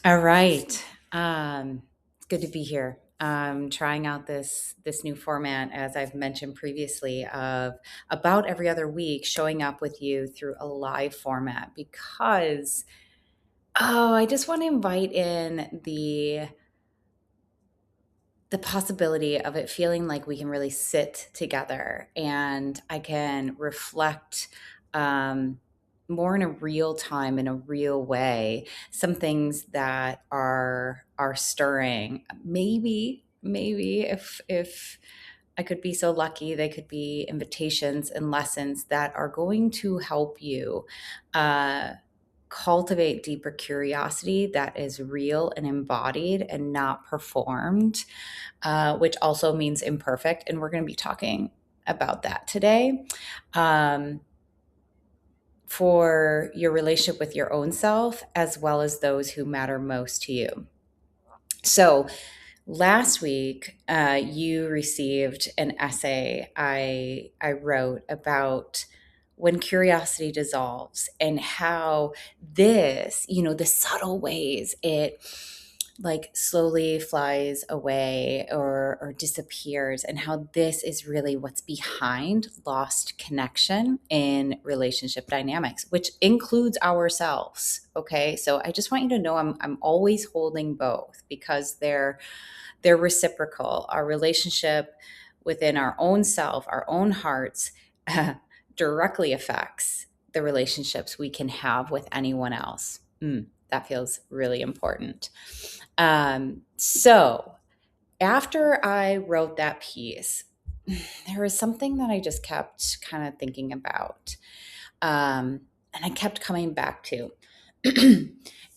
All right. It's good to be here. Trying out this new format, as I've mentioned previously, of about every other week showing up with you through a live format because I just want to invite in the possibility of it feeling like we can really sit together and I can reflect um, more in a real time, in a real way, some things that are stirring. Maybe if I could be so lucky, they could be invitations and lessons that are going to help you. Cultivate deeper curiosity that is real and embodied and not performed, which also means imperfect. And we're going to be talking about that today. Um, for your relationship with your own self, as well as those who matter most to you. So, last week, you received an essay I wrote about when curiosity dissolves and how the subtle ways it like slowly flies away or disappears, and how this is really what's behind lost connection in relationship dynamics, which includes ourselves. Okay, so I just want you to know I'm always holding both because they're reciprocal. Our relationship within our own self, our own hearts, directly affects the relationships we can have with anyone else. That feels really important. So after I wrote that piece, there was something that I just kept kind of thinking about. And I kept coming back to.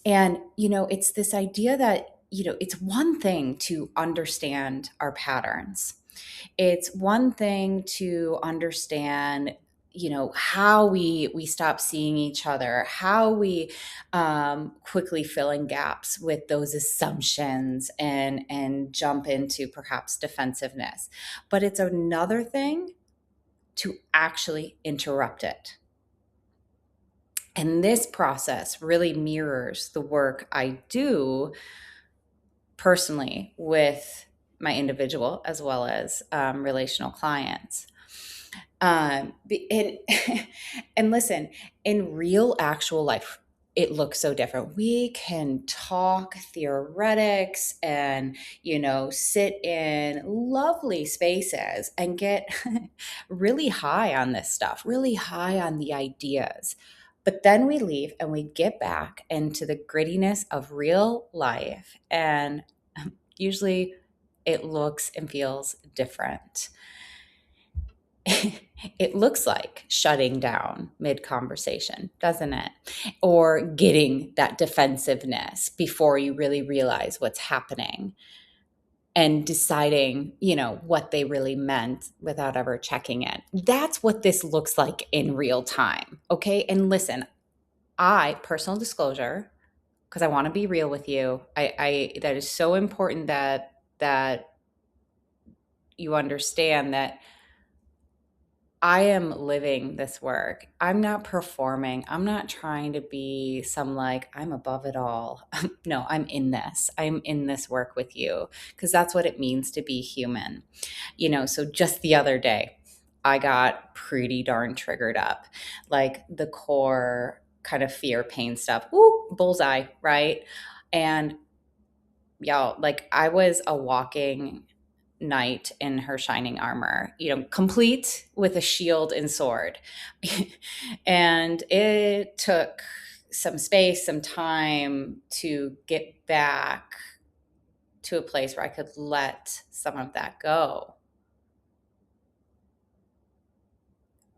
And, it's this idea that, it's one thing to understand our patterns. It's one thing to understand, how we stop seeing each other, how we quickly fill in gaps with those assumptions and jump into perhaps defensiveness. But it's another thing to actually interrupt it. And this process really mirrors the work I do personally with my individual as well as relational clients. And, and listen, in real actual life, it looks so different. We can talk theoretics and, sit in lovely spaces and get really high on this stuff, really high on the ideas. But then we leave and we get back into the grittiness of real life. And usually it looks and feels different. It looks like shutting down mid conversation, doesn't it? Or getting that defensiveness before you really realize what's happening and deciding, what they really meant without ever checking it. That's what this looks like in real time. Okay. And listen, personal disclosure, because I want to be real with you. I that is so important that you understand that I am living this work. I'm not performing. I'm not trying to be some like, I'm above it all. No, I'm in this. I'm in this work with you because that's what it means to be human. So just the other day, I got pretty darn triggered up, like the core kind of fear, pain stuff. Ooh, bullseye, right? And y'all, like I was a walking knight in her shining armor, complete with a shield and sword. And it took some space, some time to get back to a place where I could let some of that go.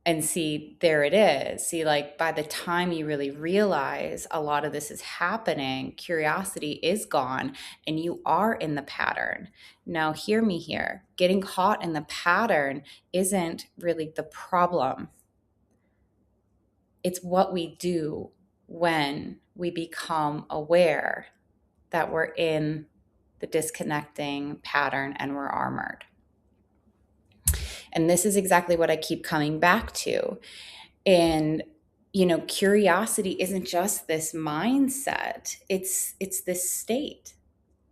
And see, there it is. See, like by the time you really realize a lot of this is happening, curiosity is gone and you are in the pattern. Now, hear me here. Getting caught in the pattern isn't really the problem. It's what we do when we become aware that we're in the disconnecting pattern and we're armored. And this is exactly what I keep coming back to. And curiosity isn't just this mindset. It's this state.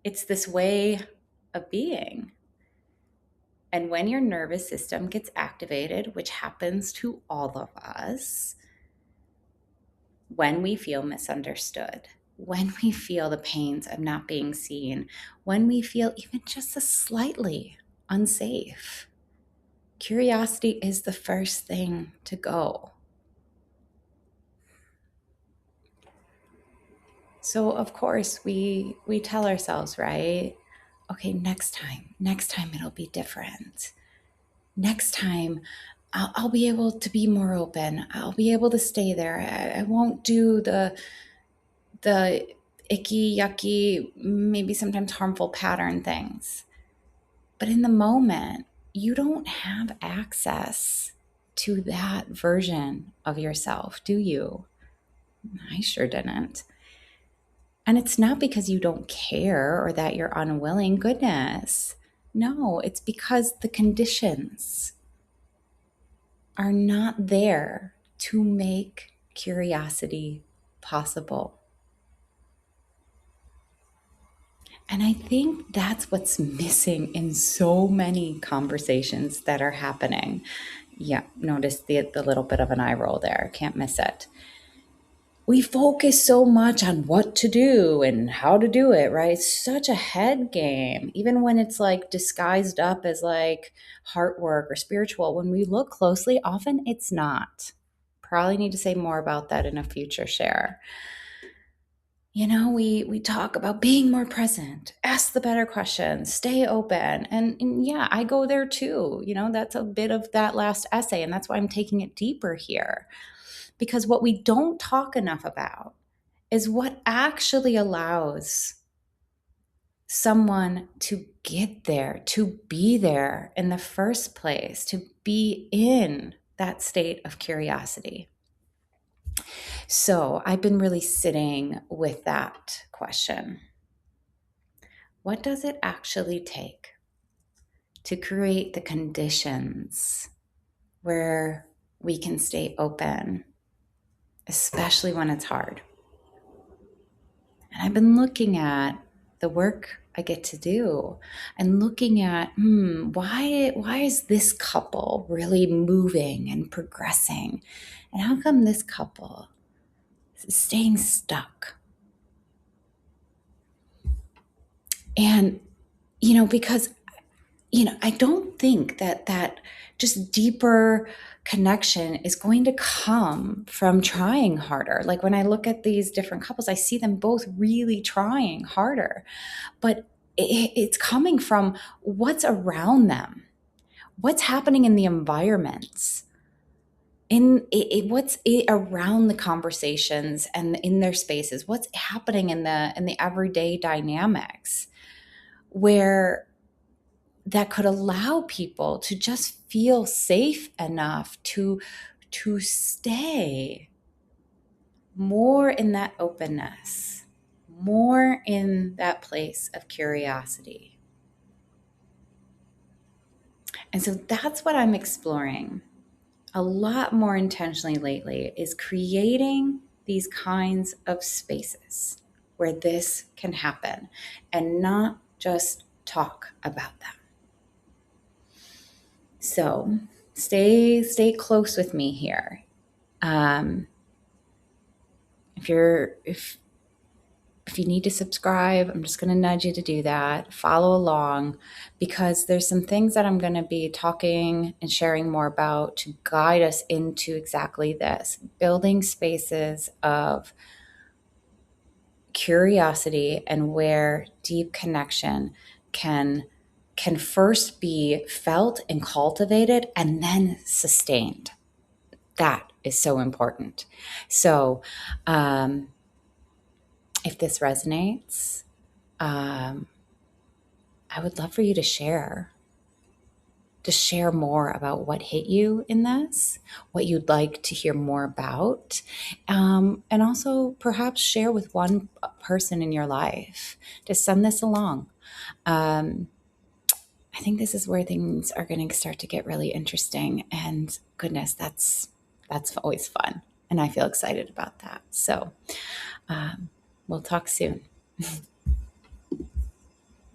It's this way of being. And when your nervous system gets activated, which happens to all of us, when we feel misunderstood, when we feel the pains of not being seen, when we feel even just a slightly unsafe, curiosity is the first thing to go. So of course we tell ourselves, right? Okay, next time it'll be different. Next time I'll be able to be more open. I'll be able to stay there. I won't do the icky, yucky, maybe sometimes harmful pattern things. But in the moment, you don't have access to that version of yourself, do you? I sure didn't. And it's not because you don't care or that you're unwilling. Goodness. No, it's because the conditions are not there to make curiosity possible. And I think that's what's missing in so many conversations that are happening. Yeah, notice the little bit of an eye roll there. Can't miss it. We focus so much on what to do and how to do it, right? It's such a head game, even when it's like disguised up as like heart work or spiritual. When we look closely, often it's not. Probably need to say more about that in a future share. We talk about being more present, ask the better questions, stay open. And yeah, I go there too. That's a bit of that last essay. And that's why I'm taking it deeper here. Because what we don't talk enough about is what actually allows someone to get there, to be there in the first place, to be in that state of curiosity. So I've been really sitting with that question. What does it actually take to create the conditions where we can stay open, especially when it's hard? And I've been looking at the work I get to do and looking at, why is this couple really moving and progressing? And how come this couple is staying stuck? And, because, I don't think that just deeper connection is going to come from trying harder. Like when I look at these different couples, I see them both really trying harder, but it's coming from what's around them, what's happening in the environments, what's around the conversations and in their spaces, what's happening in the everyday dynamics where that could allow people to just feel safe enough to stay more in that openness, more in that place of curiosity. And so that's what I'm exploring a lot more intentionally lately, is creating these kinds of spaces where this can happen and not just talk about them. So stay close with me here. If you need to subscribe, I'm just going to nudge you to do that. Follow along, because there's some things that I'm going to be talking and sharing more about to guide us into exactly this, building spaces of curiosity and where deep connection can first be felt and cultivated and then sustained. That is so important. So, if this resonates, I would love for you to share more about what hit you in this, what you'd like to hear more about, and also perhaps share with one person in your life to send this along. I think this is where things are going to start to get really interesting, and goodness, that's always fun. And I feel excited about that. So we'll talk soon.